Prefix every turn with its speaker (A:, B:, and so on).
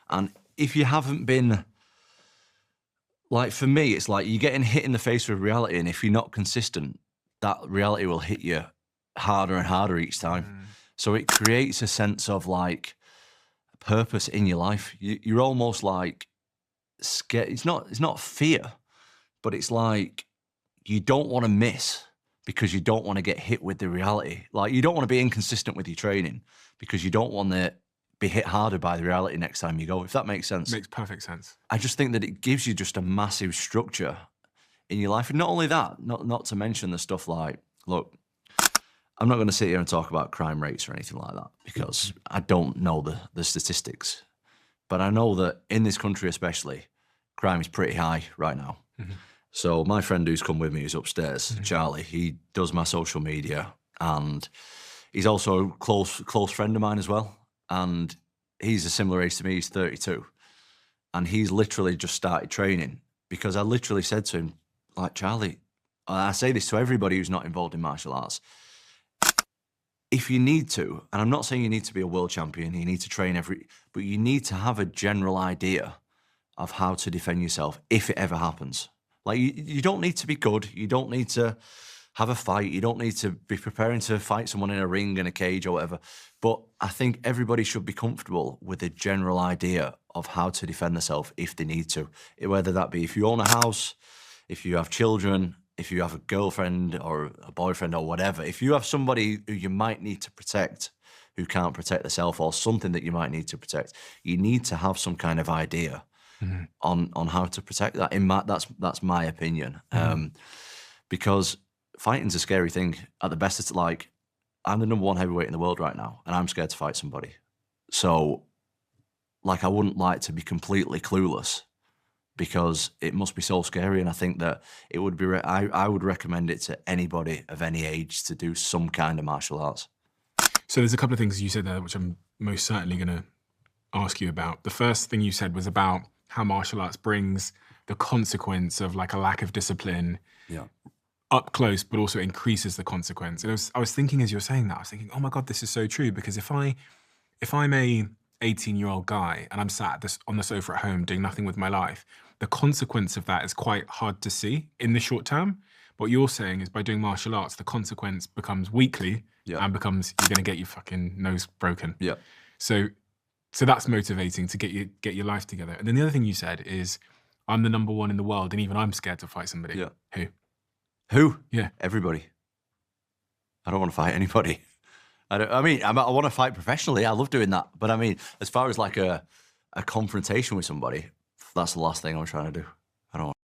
A: And if you haven't been, like for me, it's like you're getting hit in the face with reality, and if you're not consistent, that reality will hit you harder and harder each time. So it creates a sense of like purpose in your life. You're almost like scared. It's not fear, but it's like you don't want to miss because you don't want to get hit with the reality. Like you don't want to be inconsistent with your training because you don't want to be hit harder by the reality next time you go, if that makes sense.
B: Makes perfect sense.
A: I just think that it gives you just a massive structure in your life. And not only that, not to mention the stuff like, look, I'm not going to sit here and talk about crime rates or anything like that because I don't know the statistics. But I know that in this country especially, crime is pretty high right now. So my friend who's come with me, who's upstairs, Charlie, he does my social media and he's also a close friend of mine as well. And he's a similar age to me, he's 32. And he's literally just started training because I literally said to him, like, Charlie, and I say this to everybody who's not involved in martial arts, if you need to, and I'm not saying you need to be a world champion, you need to train but you need to have a general idea of how to defend yourself if it ever happens. Like, you don't need to be good, you don't need to have a fight, you don't need to be preparing to fight someone in a ring, in a cage or whatever. But I think everybody should be comfortable with a general idea of how to defend themselves if they need to. Whether that be if you own a house, if you have children, if you have a girlfriend or a boyfriend or whatever, if you have somebody who you might need to protect who can't protect themselves or something that you might need to protect, you need to have some kind of idea on how to protect that. That's my opinion. Because fighting's a scary thing. At the best, it's like, I'm the #1 heavyweight in the world right now, and I'm scared to fight somebody. So, like, I wouldn't like to be completely clueless because it must be so scary. And I think that it would be, I would recommend it to anybody of any age to do some kind of martial arts.
B: So there's a couple of things you said there, which I'm most certainly going to ask you about. The first thing you said was about how martial arts brings the consequence of like a lack of discipline up close, but also increases the consequence. And I was thinking as you were saying that, I was thinking, oh my God, this is so true. Because if I'm a 18-year-old guy and I'm sat on the sofa at home doing nothing with my life, the consequence of that is quite hard to see in the short term. What you're saying is by doing martial arts, the consequence becomes weekly and becomes you're going to get your fucking nose broken. So that's motivating to get your life together. And then the other thing you said is, I'm the #1 in the world, and even I'm scared to fight somebody.
A: Who?
B: Yeah.
A: Everybody. I don't want to fight anybody. I want to fight professionally. I love doing that. But I mean, as far as like a confrontation with somebody, that's the last thing I'm trying to do. I don't want